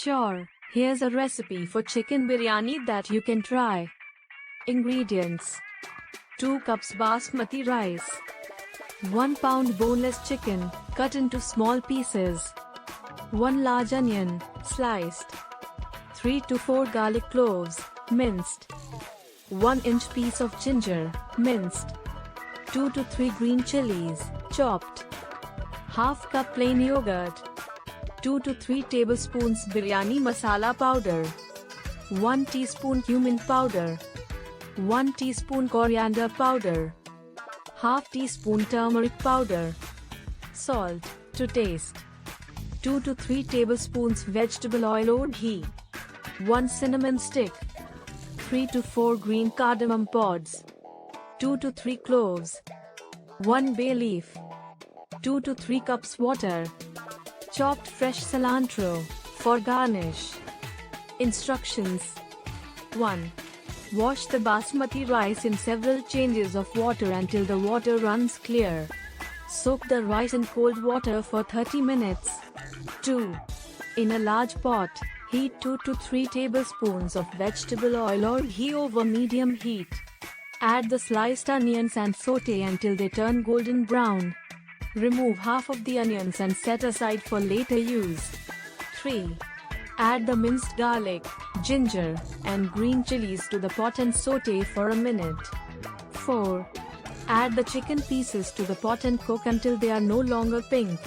Sure, here's a recipe for chicken biryani that you can try. Ingredients: 2 cups basmati rice, 1 pound boneless chicken, cut into small pieces, 1 large onion, sliced, 3 to 4 garlic cloves, minced, 1-inch piece of ginger, minced, 2 to 3 green chilies, chopped, half cup plain yogurt, 2 to 3 tablespoons biryani masala powder, 1 teaspoon cumin powder, 1 teaspoon coriander powder, half teaspoon turmeric powder, salt to taste, 2 to 3 tablespoons vegetable oil or ghee, 1 cinnamon stick, 3 to 4 green cardamom pods, 2 to 3 cloves, 1 bay leaf, 2 to 3 cups water, chopped fresh cilantro for garnish. Instructions: 1. Wash the basmati rice in several changes of water until the water runs clear. Soak the rice in cold water for 30 minutes. 2. In a large pot, heat 2 to 3 tablespoons of vegetable oil or ghee over medium heat. Add the sliced onions and sauté until they turn golden brown. Remove half of the onions and set aside for later use. 3. Add the minced garlic, ginger, and green chilies to the pot and sauté for a minute. 4. Add the chicken pieces to the pot and cook until they are no longer pink.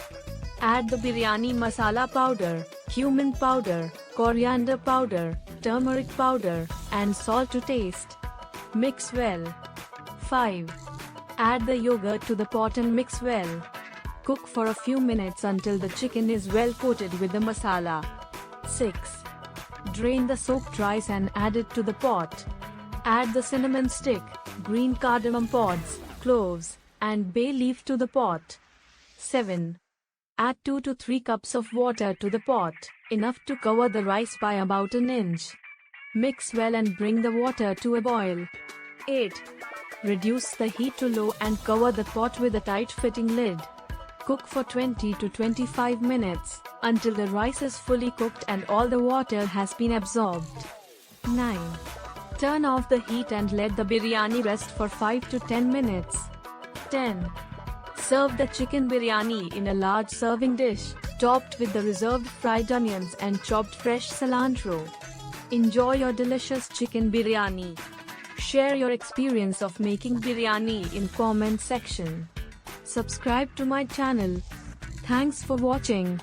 Add the biryani masala powder, cumin powder, coriander powder, turmeric powder, and salt to taste. Mix well. 5. Add the yogurt to the pot and mix well. Cook for a few minutes until the chicken is well coated with the masala. 6. Drain the soaked rice and add it to the pot. Add the cinnamon stick, green cardamom pods, cloves, and bay leaf to the pot. 7. Add 2 to 3 cups of water to the pot, enough to cover the rice by about an inch. Mix well and bring the water to a boil. 8. Reduce the heat to low and cover the pot with a tight-fitting lid. Cook for 20 to 25 minutes, until the rice is fully cooked and all the water has been absorbed. 9. Turn off the heat and let the biryani rest for 5 to 10 minutes. 10. Serve the chicken biryani in a large serving dish, topped with the reserved fried onions and chopped fresh cilantro. Enjoy your delicious chicken biryani. Share your experience of making biryani in comment section. Subscribe to my channel. Thanks for watching.